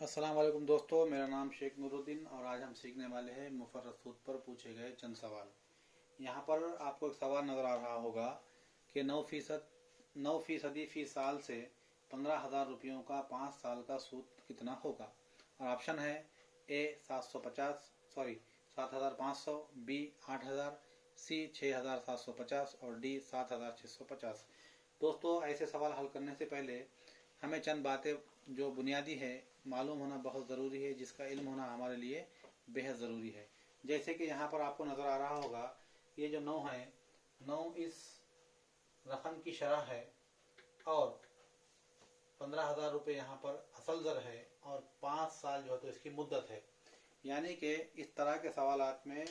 अस्सलाम वालेकुम दोस्तों, मेरा नाम शेख नूरुद्दीन और आज हम सीखने वाले हैं मुफर्रद सूद पर पूछे गए चंद सवाल। यहाँ पर आपको एक सवाल नज़र आ रहा होगा कि 9% फी साल से 15,000 रुपयों का 5 साल का सूद कितना होगा। और ऑप्शन है ए 7,500, बी 8,000, सी 6,750 और डी 7,650। दोस्तों, ऐसे सवाल हल करने से पहले हमें चंद बातें जो बुनियादी है मालूम होना बहुत ज़रूरी है, जिसका इल्म होना हमारे लिए बेहद ज़रूरी है। जैसे कि यहाँ पर आपको नज़र आ रहा होगा, ये जो 9 है, 9 इस रकम की शरह है और 15,000 रुपये यहाँ पर असल ज़र है और 5 साल जो है तो इसकी मुद्दत है। यानी कि इस तरह के सवालात में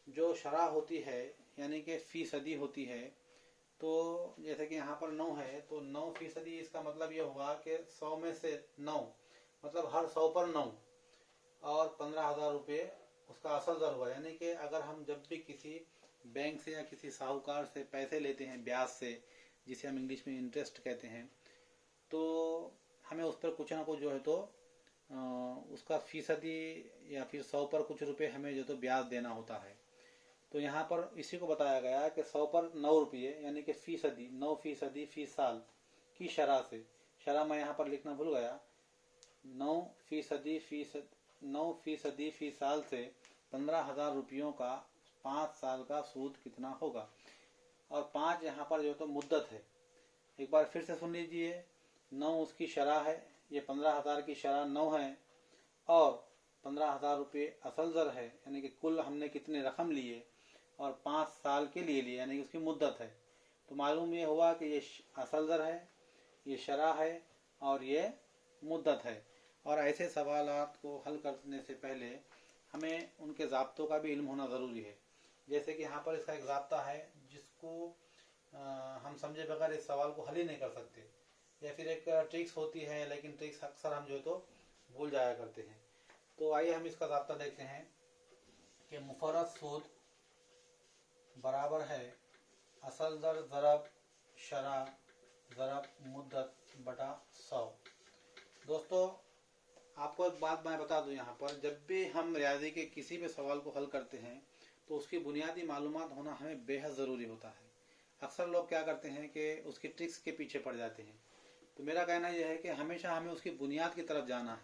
जो शरह होती है यानी कि फ़ीसदी होती है, तो जैसे कि यहाँ पर 9 है तो 9%, इसका मतलब ये हुआ कि 100 में से 9 मतलब हर 100 पर 9 और 15,000 रुपये उसका असल दर हुआ। यानी कि अगर हम जब भी किसी बैंक से या किसी साहूकार से पैसे लेते हैं ब्याज से, जिसे हम इंग्लिश में इंटरेस्ट कहते हैं, तो हमें उस पर कुछ ना कुछ जो है तो उसका फीसदी या फिर 100 पर कुछ रुपये हमें जो तो ब्याज देना होता है। तो यहाँ पर इसी को बताया गया कि 100 पर 9 रुपये यानी कि फीसदी 9% फी साल की शरह से, शरह मैं यहाँ पर लिखना भूल गया, 9% फी साल से 15,000 रुपयों का 5 साल का सूद कितना होगा। और 5 यहाँ पर जो तो मुद्दत है। एक बार फिर से सुन लीजिए, 9 उसकी शरह है, ये 15,000 की शरह 9 है और 15,000 रुपये असल ज़र है, यानी कि कुल हमने कितने रकम लिए और 5 साल के लिए लिए, यानी कि उसकी मुद्दत है। तो मालूम ये हुआ कि ये असल ज़र है, ये शरह है और ये मुद्दत है। और ऐसे सवालात को हल करने से पहले हमें उनके ज़ाब्तों का भी इल्म होना ज़रूरी है। जैसे कि यहाँ पर इसका एक ज़ाब्ता है जिसको हम समझे बगैर इस सवाल को हल ही नहीं कर सकते, या फिर एक ट्रिक्स होती है, लेकिन ट्रिक्स अक्सर हम जो तो भूल जाया करते हैं। तो आइए हम इसका ज़ाब्ता देखते हैं कि मुफर्रद सूद बराबर है असल दर ज़रब शरह ज़रब मुद्दत बटा 100। दोस्तों, आपको एक बात मैं बता दूं, यहाँ पर जब भी हम रियाजी के किसी भी सवाल को हल करते हैं तो उसकी बुनियादी मालूमात होना हमें बेहद ज़रूरी होता है। अक्सर लोग क्या करते हैं कि उसकी ट्रिक्स के पीछे पड़ जाते हैं। तो मेरा कहना यह है कि हमेशा हमें उसकी बुनियाद की तरफ जाना है।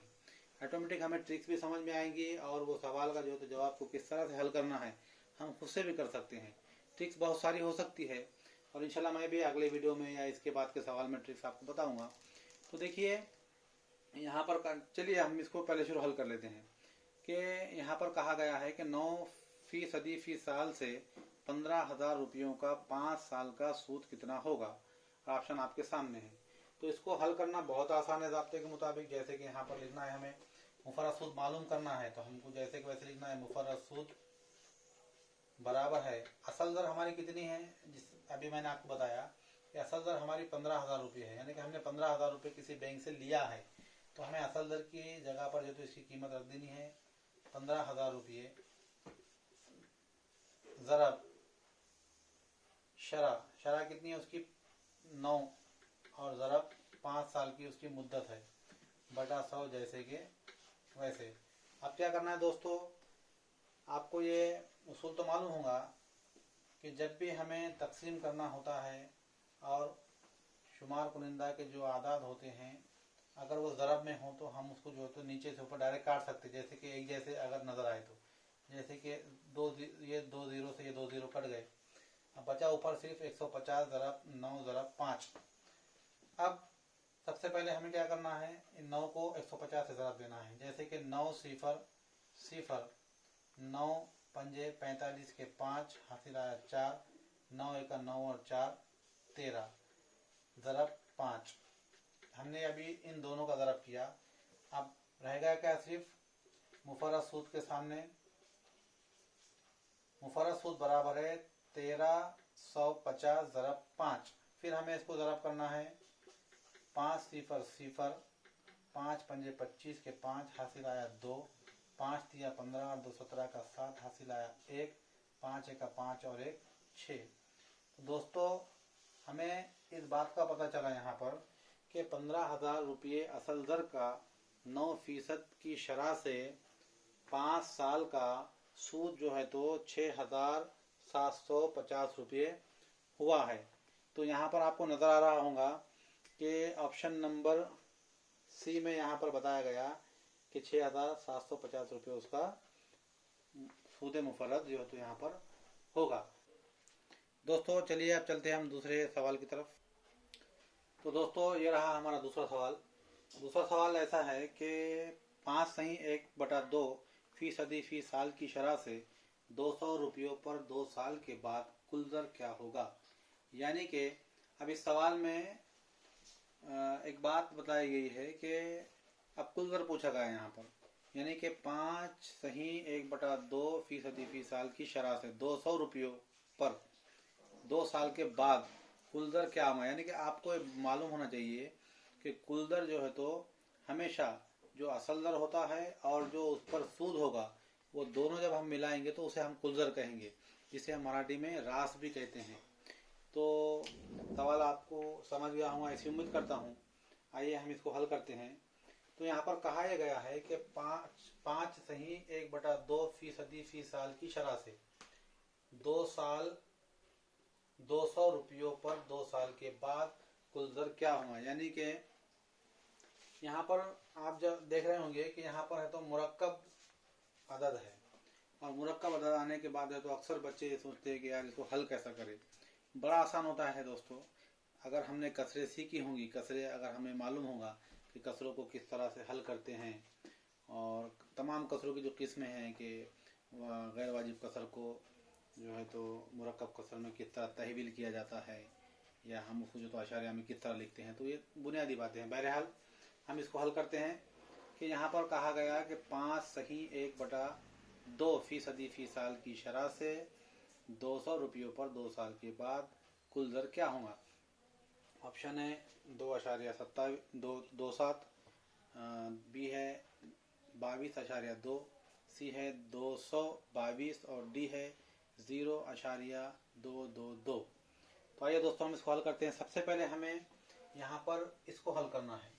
ऑटोमेटिक हमें ट्रिक्स भी समझ में आएंगी और वो सवाल का जो है तो जवाब को किस तरह से हल करना है हम खुद से भी कर सकते हैं। ट्रिक्स बहुत सारी हो सकती है और इंशाल्लाह मैं भी अगले वीडियो में या इसके बाद के सवाल में ट्रिक्स आपको बताऊंगा। तो देखिए यहाँ पर, चलिए हम इसको पहले शुरू हल कर लेते हैं कि यहाँ पर कहा गया है कि 9% फी साल से 15,000 रुपयों का 5 साल का सूद कितना होगा। ऑप्शन आपके सामने है। तो इसको हल करना बहुत आसान है ज़ाब्ते के मुताबिक। जैसे कि यहाँ पर लिखना है, हमें मुफर्रद सूद मालूम करना है तो हमको जैसे कि वैसे लिखना है, मुफर्रद सूद बराबर है असल दर हमारी कितनी है, जिस अभी मैंने आपको बताया कि असल दर हमारी 15,000 रुपये है, यानी कि हमने 15,000 रुपये किसी बैंक से लिया है, तो हमें असल दर की जगह पर जो तो इसकी कीमत रख देनी है 15,000 रुपये ज़रब शरह कितनी है उसकी 9 और ज़रब 5 साल की उसकी मुद्दत है बटा 100 जैसे कि वैसे। अब क्या करना है दोस्तों, आपको ये उसूल तो मालूम होगा कि जब भी हमें तकसीम करना होता है और शुमार कुनिंदा के जो आदाद होते हैं अगर वो ज़रब में हो तो हम उसको जो तो नीचे से ऊपर डायरेक्ट काट सकते, जैसे कि एक जैसे अगर नज़र आए तो, जैसे कि ये 2 0 से ये 2 0 कट गए, अब बचा ऊपर सिर्फ 150 ज़रब 9 ज़रब 5। अब सबसे पहले हमें क्या करना है, इन 9 को 150 से ज़रब देना है। जैसे कि 9 0 0 9 पंजे 45 के 5 हासिल आया 4, 9 1 9 और 4 13 ज़रब 5। हमने अभी इन दोनों का ज़रब किया। अब रहेगा क्या, सिर्फ मुफर्रद सूद के सामने। मुफर्रद सूद बराबर है 1350 ज़रब 5। फिर हमें इसको ज़रब करना है 5 0 0 5 पंजे 25 के 5 हासिल आया 2, 5 3 15 2 17 का 7 हासिल आया 1, 5 1 5 और 1 6। दोस्तों, हमें इस बात का पता चला यहाँ पर कि 15,000 रुपये असल दर का 9% की शरह से 5 साल का सूद जो है तो 6,750 रुपये हुआ है। तो यहाँ पर आपको नज़र आ रहा होगा कि ऑप्शन नंबर सी में यहाँ पर बताया गया कि 6,750 रुपये उसका सूद मुफर्रद जो है तो यहाँ पर होगा। दोस्तों चलिए अब चलते हैं हम दूसरे सवाल की तरफ। तो दोस्तों ये रहा हमारा दूसरा सवाल। दूसरा सवाल ऐसा है कि 5/1/2% फी साल की शरह से 200 रुपयों पर 2 साल के बाद कुल दर क्या होगा। यानी कि अब इस सवाल में एक बात बताई गई है कि अब कुल दर पूछा गया है यहाँ पर, यानी कि 5/1/2% फी साल की शरह से 200 रुपयों पर 2 साल के बाद कुल दर क्या होगा। यानी कि आपको मालूम होना चाहिए कि कुल दर जो है तो हमेशा जो असल दर होता है और जो उस पर सूद होगा वो दोनों जब हम मिलाएंगे तो उसे हम कुल दर कहेंगे, जिसे हम मराठी में रास भी कहते हैं। तो सवाल आपको समझ गया होगा ऐसी उम्मीद करता हूँ। आइए हम इसको हल करते हैं। तो यहाँ पर कहा गया है कि 5/1/2% फी साल की शरह से 200 रुपयों पर 2 साल के बाद कुल दर क्या होगा। यानी कि यहाँ पर आप जब देख रहे होंगे कि यहाँ पर है तो मुरक्कब अदद है, और मुरक्कब अदद आने के बाद है तो अक्सर बच्चे ये सोचते हैं कि यार इसको हल कैसा करें। बड़ा आसान होता है दोस्तों, अगर हमने कसरे सीखी होंगी, कसरे अगर हमें मालूम होगा कि कसरों को किस तरह से हल करते हैं, और तमाम कसरों की जो किस्में हैं कि गैर वाजिब कसर को जो है तो मुरक्कब कसर में किस तरह तहवील किया जाता है, या हम उसको जो तो अशारिया में किस तरह लिखते हैं, तो ये बुनियादी बातें हैं। बहरहाल हम इसको हल करते हैं कि यहाँ पर कहा गया कि 5/1/2% फी साल की शरह से 200 रुपयों पर 2 साल के बाद कुल दर क्या होगा। ऑप्शन है 2.27, बी है 22.2, सी है 222 और डी है 0.222। तो आइए दोस्तों हम इसको हल करते हैं। सबसे पहले हमें यहाँ पर इसको हल करना है।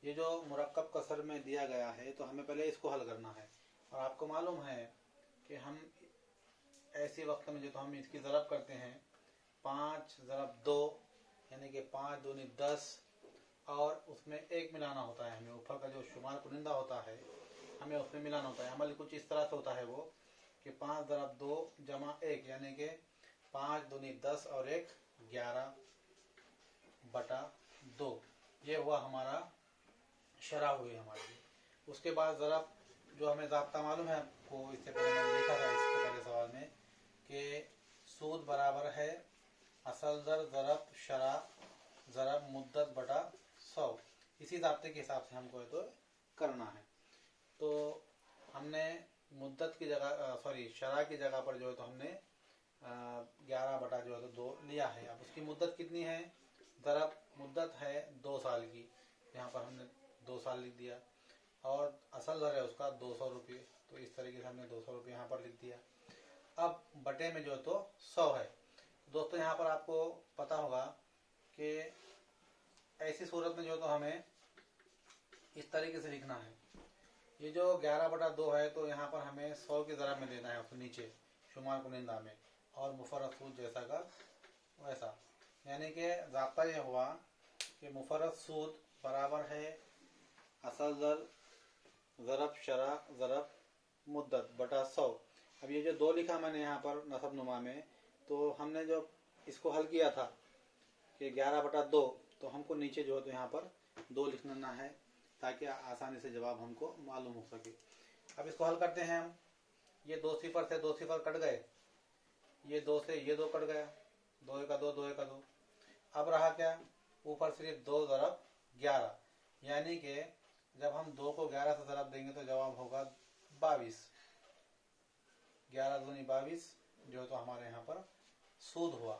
ये जो मुरक्कब कसर में दिया गया है तो हमें पहले इसको हल करना है। और आपको मालूम है कि हम ऐसे वक्त में जो तो हम इसकी ज़रब करते हैं 5/2 यानी कि 5 दूनी 10, और उसमें एक मिलाना होता है। हमें ऊपर का जो शुमार कुनिंदा होता है हमें उसमें मिलाना होता है। अमल कुछ इस तरह से होता है वो कि 5/2 जमा 1 यानी कि 5 दूनी 10 और 1 11/2। ये हुआ हमारा शरह हुई हमारी। उसके बाद ज़रब जो हमें ज़ाब्ता मालूम है आपको, इससे पहले मैंने लिखा था इसके पहले सवाल में कि सूद बराबर है असल दर ज़रब शरह ज़रब मुद्दत बटा 100। इसी ज़ाब्ते के हिसाब से हमको तो करना है। तो हमने मुद्दत की जगह शरह की जगह पर जो है तो हमने 11 बटा जो है तो 2 लिया है। अब उसकी मुद्दत कितनी है, ज़रब मुद्दत है 2 साल की, यहाँ पर हमने 2 साल लिख दिया, और असल दर है उसका 200 रुपये। तो इस तरीके से हमने 200 रुपये यहाँ पर लिख दिया। अब बटे में जो तो 100 है। दोस्तों यहाँ पर आपको पता होगा कि ऐसी सूरत में जो तो हमें इस तरीके से लिखना है। ये जो 11/2 है तो यहाँ पर हमें 100 की ज़रब में देना है उसको नीचे शुमार कुनिंदा में, और मुफर्रद सूद जैसा का वैसा। यानी कि ज़ाब्ता ये हुआ कि मुफर्रद सूद बराबर है असल दर ज़रब शरह ज़रब मुद्दत बटा 100। अब ये जो 2 लिखा मैंने यहाँ पर नसब नुमा में, तो हमने जो इसको हल किया था कि 11/2, तो हमको नीचे जो है तो यहाँ पर 2 लिखना है ताकि आसानी से जवाब हमको मालूम हो सके। अब इसको हल करते हैं हम। ये 2 सिफर से 2 सिफर कट गए, ये 2 से ये 2 कट गया, 2 का 2 2 का 2। अब रहा क्या, ऊपर सिर्फ 2 ज़रब 11, यानी कि जब हम 2 को 11 से ज़रब देंगे तो जवाब होगा 22। 11 दूनी 22 जो तो हमारे यहाँ पर सूद हुआ।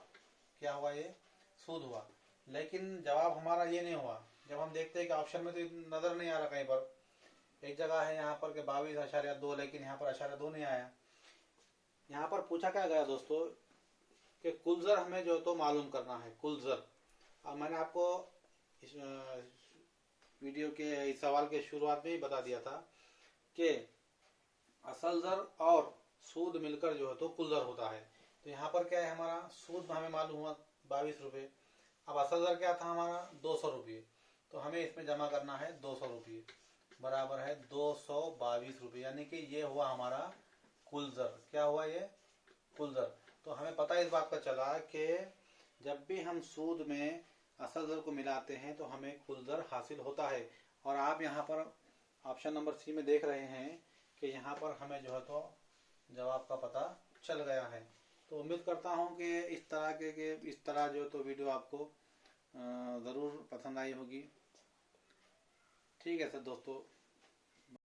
क्या हुआ, ये सूद हुआ। लेकिन जवाब हमारा ये नहीं हुआ। जब हम देखते हैं कि ऑप्शन में तो नज़र नहीं आ रहा, कहीं पर एक जगह है यहाँ पर कि 22.2, लेकिन यहाँ पर 2 नहीं आया। यहाँ पर पूछा क्या गया दोस्तों कि कुल ज़र हमें जो तो मालूम करना है, कुल ज़र। और मैंने आपको इस वीडियो के इस सवाल के शुरुआत में ही बता दिया था कि असल दर और सूद मिलकर जो है तो कुल दर होता है। तो यहाँ पर क्या है, हमारा सूद हमें मालूम हुआ 22 रुपये। अब असल दर क्या था हमारा 200 रुपये, तो हमें इसमें जमा करना है 200 रुपये बराबर है 222 रुपये, यानी कि ये हुआ हमारा कुल दर। क्या हुआ ये कुल दर। तो हमें पता इस बात का चला कि जब भी हम सूद में असल दर को मिलाते हैं तो हमें कुल दर हासिल होता है। और आप यहाँ पर ऑप्शन नंबर सी में देख रहे हैं कि यहाँ पर हमें जो है तो जवाब का पता चल गया है। तो उम्मीद करता हूँ कि इस तरह जो तो वीडियो आपको ज़रूर पसंद आई होगी। ठीक है सर दोस्तों।